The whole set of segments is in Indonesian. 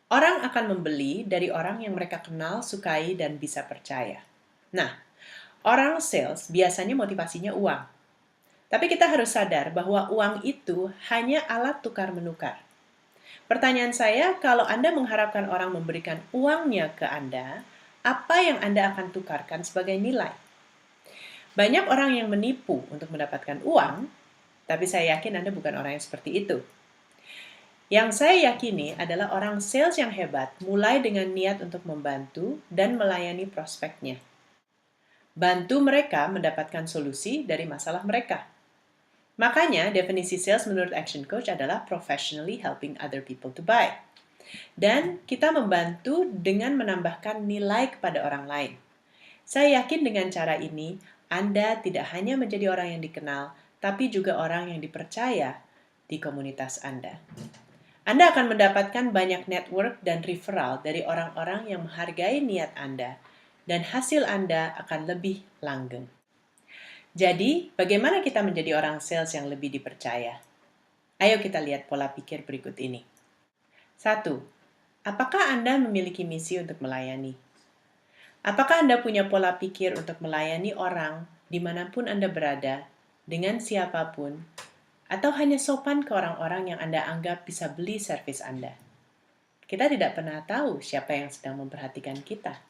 Orang akan membeli dari orang yang mereka kenal, sukai, dan bisa percaya. Nah, orang sales biasanya motivasinya uang. Tapi kita harus sadar bahwa uang itu hanya alat tukar-menukar. Pertanyaan saya, kalau Anda mengharapkan orang memberikan uangnya ke Anda, apa yang Anda akan tukarkan sebagai nilai? Banyak orang yang menipu untuk mendapatkan uang, tapi saya yakin Anda bukan orang yang seperti itu. Yang saya yakini adalah orang sales yang hebat mulai dengan niat untuk membantu dan melayani prospeknya. Bantu mereka mendapatkan solusi dari masalah mereka. Makanya, definisi sales menurut Action Coach adalah professionally helping other people to buy. Dan kita membantu dengan menambahkan nilai kepada orang lain. Saya yakin dengan cara ini, Anda tidak hanya menjadi orang yang dikenal, tapi juga orang yang dipercaya di komunitas Anda. Anda akan mendapatkan banyak network dan referral dari orang-orang yang menghargai niat Anda, dan hasil Anda akan lebih langgeng. Jadi, bagaimana kita menjadi orang sales yang lebih dipercaya? Ayo kita lihat pola pikir berikut ini. 1. Apakah Anda memiliki misi untuk melayani? Apakah Anda punya pola pikir untuk melayani orang dimanapun Anda berada, dengan siapapun, atau hanya sopan ke orang-orang yang Anda anggap bisa beli servis Anda? Kita tidak pernah tahu siapa yang sedang memperhatikan kita.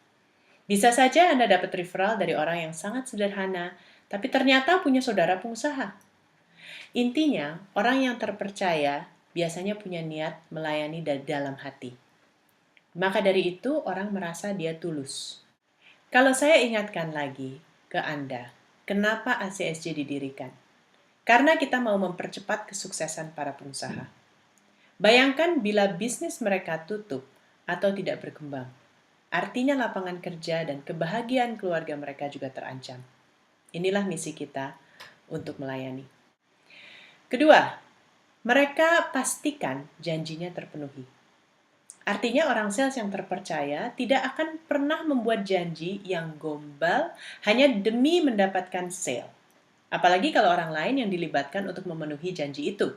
Bisa saja Anda dapat referral dari orang yang sangat sederhana, tapi ternyata punya saudara pengusaha. Intinya, orang yang terpercaya biasanya punya niat melayani dari dalam hati. Maka dari itu, orang merasa dia tulus. Kalau saya ingatkan lagi ke Anda, kenapa ACSJ didirikan? Karena kita mau mempercepat kesuksesan para pengusaha. Bayangkan bila bisnis mereka tutup atau tidak berkembang. Artinya lapangan kerja dan kebahagiaan keluarga mereka juga terancam. Inilah misi kita untuk melayani. Kedua, mereka pastikan janjinya terpenuhi. Artinya orang sales yang terpercaya tidak akan pernah membuat janji yang gombal hanya demi mendapatkan sale. Apalagi kalau orang lain yang dilibatkan untuk memenuhi janji itu.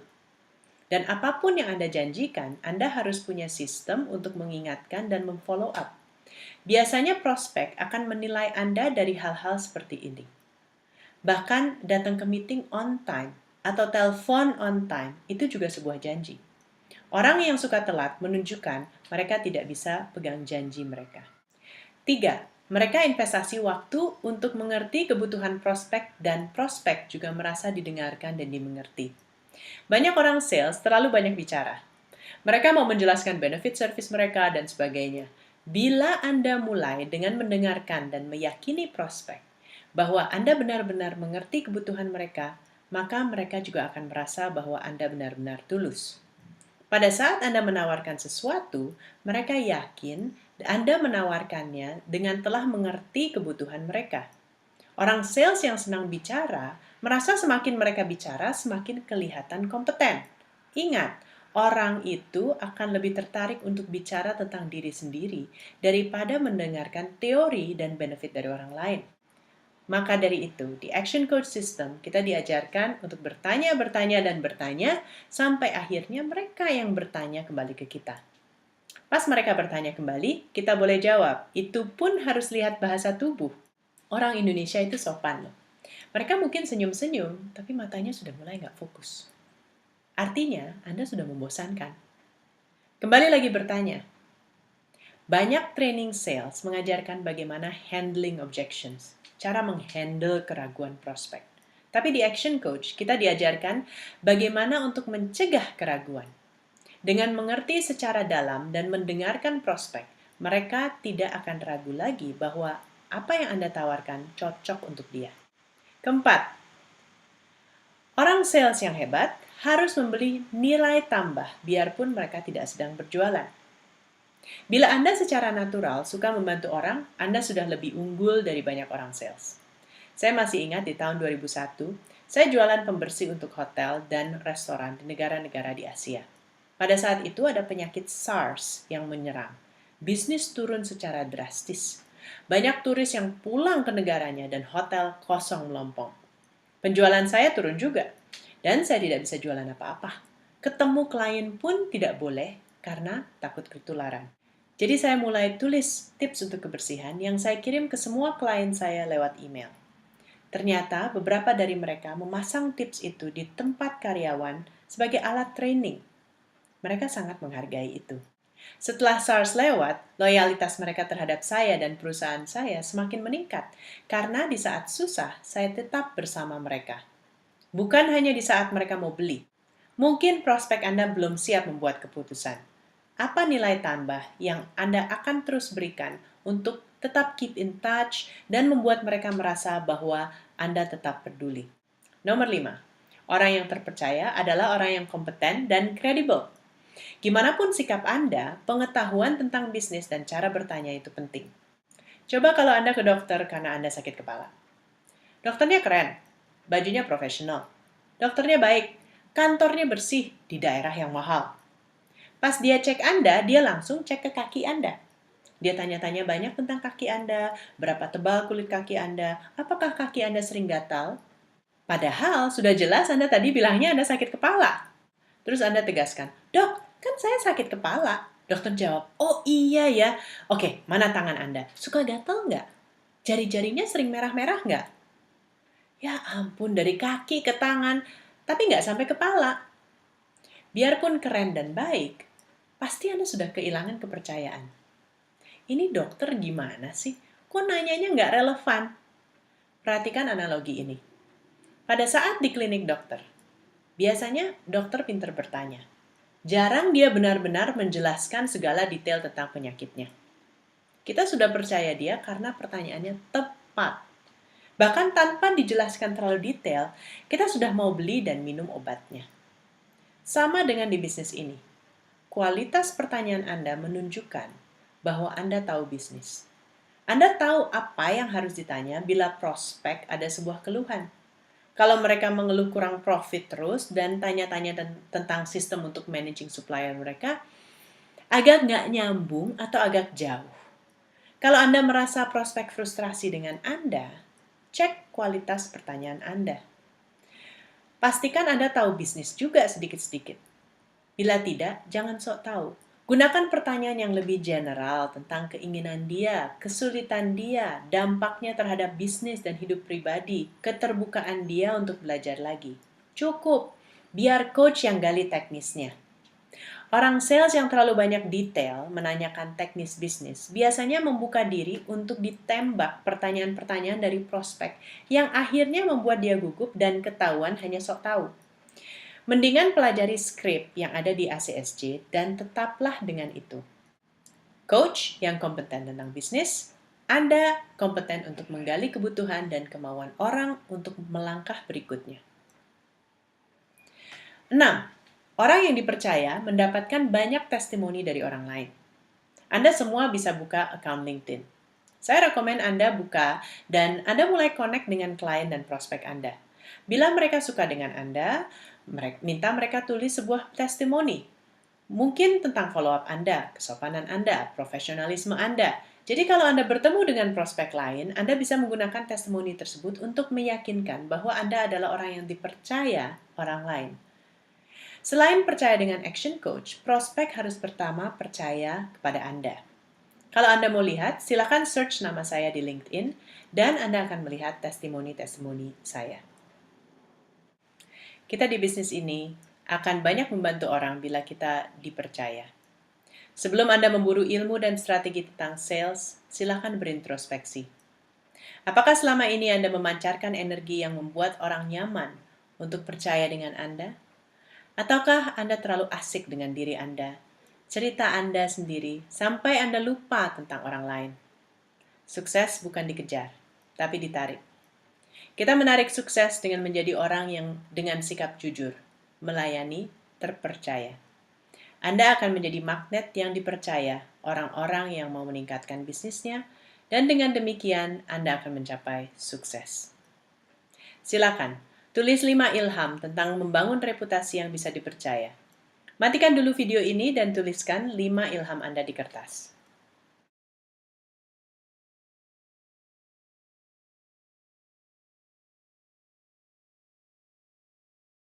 Dan apapun yang Anda janjikan, Anda harus punya sistem untuk mengingatkan dan memfollow up. Biasanya prospek akan menilai Anda dari hal-hal seperti ini. Bahkan datang ke meeting on time atau telepon on time itu juga sebuah janji. Orang yang suka telat menunjukkan mereka tidak bisa pegang janji mereka. 3. Mereka investasi waktu untuk mengerti kebutuhan prospek dan prospek juga merasa didengarkan dan dimengerti. Banyak orang sales terlalu banyak bicara. Mereka mau menjelaskan benefit service mereka dan sebagainya. Bila Anda mulai dengan mendengarkan dan meyakini prospek bahwa Anda benar-benar mengerti kebutuhan mereka, maka mereka juga akan merasa bahwa Anda benar-benar tulus. Pada saat Anda menawarkan sesuatu, mereka yakin Anda menawarkannya dengan telah mengerti kebutuhan mereka. Orang sales yang senang bicara merasa semakin mereka bicara, semakin kelihatan kompeten. Ingat, orang itu akan lebih tertarik untuk bicara tentang diri sendiri daripada mendengarkan teori dan benefit dari orang lain. Maka dari itu, di Action Coach System, kita diajarkan untuk bertanya sampai akhirnya mereka yang bertanya kembali ke kita. Pas mereka bertanya kembali, kita boleh jawab. Itu pun harus lihat bahasa tubuh. Orang Indonesia itu sopan loh. Mereka mungkin senyum-senyum, tapi matanya sudah mulai nggak fokus. Artinya, Anda sudah membosankan. Kembali lagi bertanya. Banyak training sales mengajarkan bagaimana handling objections, cara menghandle keraguan prospek. Tapi di Action Coach, kita diajarkan bagaimana untuk mencegah keraguan. Dengan mengerti secara dalam dan mendengarkan prospek, mereka tidak akan ragu lagi bahwa apa yang Anda tawarkan cocok untuk dia. Keempat, orang sales yang hebat harus membeli nilai tambah biarpun mereka tidak sedang berjualan. Bila Anda secara natural suka membantu orang, Anda sudah lebih unggul dari banyak orang sales. Saya masih ingat di tahun 2001, saya jualan pembersih untuk hotel dan restoran di negara-negara di Asia. Pada saat itu ada penyakit SARS yang menyerang. Bisnis turun secara drastis. Banyak turis yang pulang ke negaranya dan hotel kosong melompong. Penjualan saya turun juga. Dan saya tidak bisa jualan apa-apa. Ketemu klien pun tidak boleh karena takut ketularan. Jadi saya mulai tulis tips untuk kebersihan yang saya kirim ke semua klien saya lewat email. Ternyata beberapa dari mereka memasang tips itu di tempat karyawan sebagai alat training. Mereka sangat menghargai itu. Setelah SARS lewat, loyalitas mereka terhadap saya dan perusahaan saya semakin meningkat karena di saat susah saya tetap bersama mereka. Bukan hanya di saat mereka mau beli. Mungkin prospek Anda belum siap membuat keputusan. Apa nilai tambah yang Anda akan terus berikan untuk tetap keep in touch dan membuat mereka merasa bahwa Anda tetap peduli? Nomor 5. Orang yang terpercaya adalah orang yang kompeten dan kredibel. Gimanapun sikap Anda, pengetahuan tentang bisnis dan cara bertanya itu penting. Coba kalau Anda ke dokter karena Anda sakit kepala. Dokternya keren, bajunya profesional, dokternya baik, kantornya bersih di daerah yang mahal. Pas dia cek Anda, dia langsung cek ke kaki Anda. Dia tanya-tanya banyak tentang kaki Anda, berapa tebal kulit kaki Anda, apakah kaki Anda sering gatal. Padahal sudah jelas Anda tadi bilangnya Anda sakit kepala. Terus Anda tegaskan, "Dok, kan saya sakit kepala." Dokter jawab, "Oh iya ya. Oke, mana tangan Anda? Suka gatal nggak? Jari-jarinya sering merah-merah nggak?" Ya ampun, dari kaki ke tangan, tapi nggak sampai kepala. Biarpun keren dan baik, pasti Anda sudah kehilangan kepercayaan. Ini dokter gimana sih? Kok nanyanya nggak relevan? Perhatikan analogi ini. Pada saat di klinik dokter, biasanya dokter pintar bertanya. Jarang dia benar-benar menjelaskan segala detail tentang penyakitnya. Kita sudah percaya dia karena pertanyaannya tepat. Bahkan tanpa dijelaskan terlalu detail, kita sudah mau beli dan minum obatnya. Sama dengan di bisnis ini. Kualitas pertanyaan Anda menunjukkan bahwa Anda tahu bisnis. Anda tahu apa yang harus ditanya bila prospek ada sebuah keluhan. Kalau mereka mengeluh kurang profit terus dan tanya-tanya tentang sistem untuk managing supplier mereka, agak nggak nyambung atau agak jauh. Kalau Anda merasa prospek frustrasi dengan Anda, cek kualitas pertanyaan Anda. Pastikan Anda tahu bisnis juga sedikit-sedikit. Bila tidak, jangan sok tahu. Gunakan pertanyaan yang lebih general tentang keinginan dia, kesulitan dia, dampaknya terhadap bisnis dan hidup pribadi, keterbukaan dia untuk belajar lagi. Cukup, biar coach yang gali teknisnya. Orang sales yang terlalu banyak detail menanyakan teknis bisnis biasanya membuka diri untuk ditembak pertanyaan-pertanyaan dari prospek yang akhirnya membuat dia gugup dan ketahuan hanya sok tahu. Mendingan pelajari skrip yang ada di ACSJ dan tetaplah dengan itu. Coach yang kompeten tentang bisnis, Anda kompeten untuk menggali kebutuhan dan kemauan orang untuk melangkah berikutnya. 6. Orang yang dipercaya mendapatkan banyak testimoni dari orang lain. Anda semua bisa buka account LinkedIn. Saya rekomen Anda buka dan Anda mulai connect dengan klien dan prospek Anda. Bila mereka suka dengan Anda, minta mereka tulis sebuah testimoni. Mungkin tentang follow-up Anda, kesopanan Anda, profesionalisme Anda. Jadi kalau Anda bertemu dengan prospek lain, Anda bisa menggunakan testimoni tersebut untuk meyakinkan bahwa Anda adalah orang yang dipercaya orang lain. Selain percaya dengan action coach, prospek harus pertama percaya kepada Anda. Kalau Anda mau lihat, silakan search nama saya di LinkedIn dan Anda akan melihat testimoni-testimoni saya. Kita di bisnis ini akan banyak membantu orang bila kita dipercaya. Sebelum Anda memburu ilmu dan strategi tentang sales, silakan berintrospeksi. Apakah selama ini Anda memancarkan energi yang membuat orang nyaman untuk percaya dengan Anda? Ataukah Anda terlalu asik dengan diri Anda, cerita Anda sendiri, sampai Anda lupa tentang orang lain? Sukses bukan dikejar, tapi ditarik. Kita menarik sukses dengan menjadi orang yang dengan sikap jujur, melayani, terpercaya. Anda akan menjadi magnet yang dipercaya orang-orang yang mau meningkatkan bisnisnya, dan dengan demikian Anda akan mencapai sukses. Silakan. Tulis 5 ilham tentang membangun reputasi yang bisa dipercaya. Matikan dulu video ini dan tuliskan 5 ilham Anda di kertas.